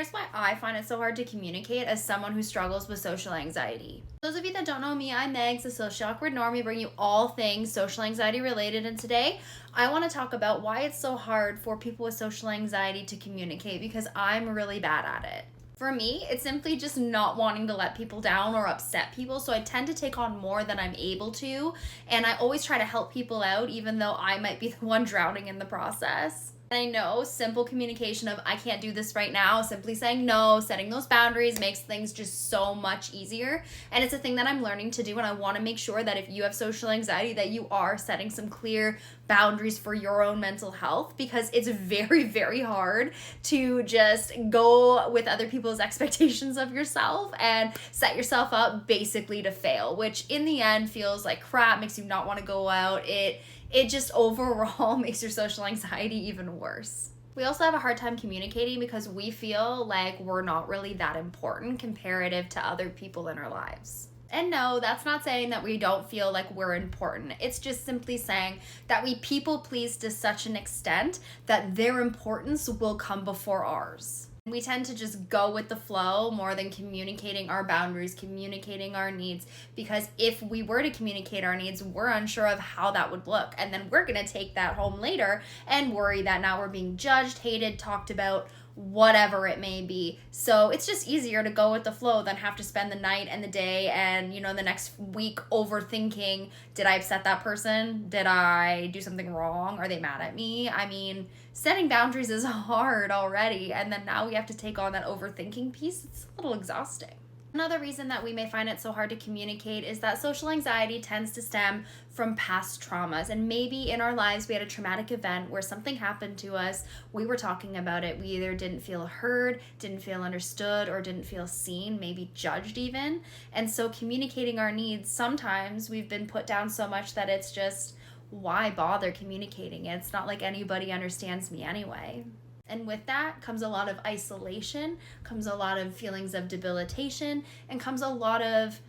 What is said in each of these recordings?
Here's why I find it so hard to communicate as someone who struggles with social anxiety. Those of you that don't know me, I'm Megs, the Socially Awkward Normie, bring you all things social anxiety related. And today, I want to talk about why it's so hard for people with social anxiety to communicate, because I'm really bad at it. For me, it's simply just not wanting to let people down or upset people, so I tend to take on more than I'm able to, and I always try to help people out, even though I might be the one drowning in the process. And I know simple communication of I can't do this right now, simply saying no, setting those boundaries makes things just so much easier. And it's a thing that I'm learning to do, and I want to make sure that if you have social anxiety that you are setting some clear boundaries for your own mental health, because it's very, very hard to just go with other people's expectations of yourself and set yourself up basically to fail, which in the end feels like crap, makes you not want to go out. It just overall makes your social anxiety even worse. We also have a hard time communicating because we feel like we're not really that important comparative to other people in our lives. And no, that's not saying that we don't feel like we're important. It's just simply saying that we people please to such an extent that their importance will come before ours. We tend to just go with the flow more than communicating our boundaries, communicating our needs, because if we were to communicate our needs, we're unsure of how that would look. And then we're going to take that home later and worry that now we're being judged, hated, talked about, whatever it may be. So it's just easier to go with the flow than have to spend the night and the day and, the next week overthinking, did I upset that person? Did I do something wrong? Are they mad at me? I mean, setting boundaries is hard already, and then now we have to take on that overthinking piece. It's a little exhausting. Another reason that we may find it so hard to communicate is that social anxiety tends to stem from past traumas. And maybe in our lives, we had a traumatic event where something happened to us. We were talking about it. We either didn't feel heard, didn't feel understood, or didn't feel seen, maybe judged even. And so communicating our needs, sometimes we've been put down so much that it's just, why bother communicating? It's not like anybody understands me anyway. And with that comes a lot of isolation, comes a lot of feelings of debilitation, and comes a lot of,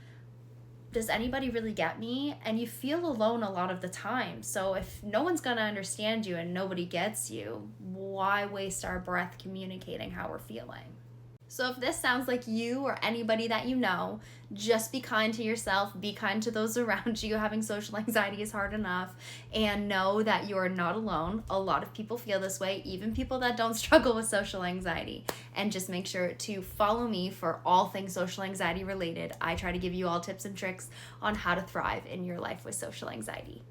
does anybody really get me? And you feel alone a lot of the time. So if no one's going to understand you and nobody gets you, why waste our breath communicating how we're feeling? So if this sounds like you or anybody that you know, just be kind to yourself, be kind to those around you. Having social anxiety is hard enough, and know that you are not alone. A lot of people feel this way, even people that don't struggle with social anxiety. And just make sure to follow me for all things social anxiety related. I try to give you all tips and tricks on how to thrive in your life with social anxiety.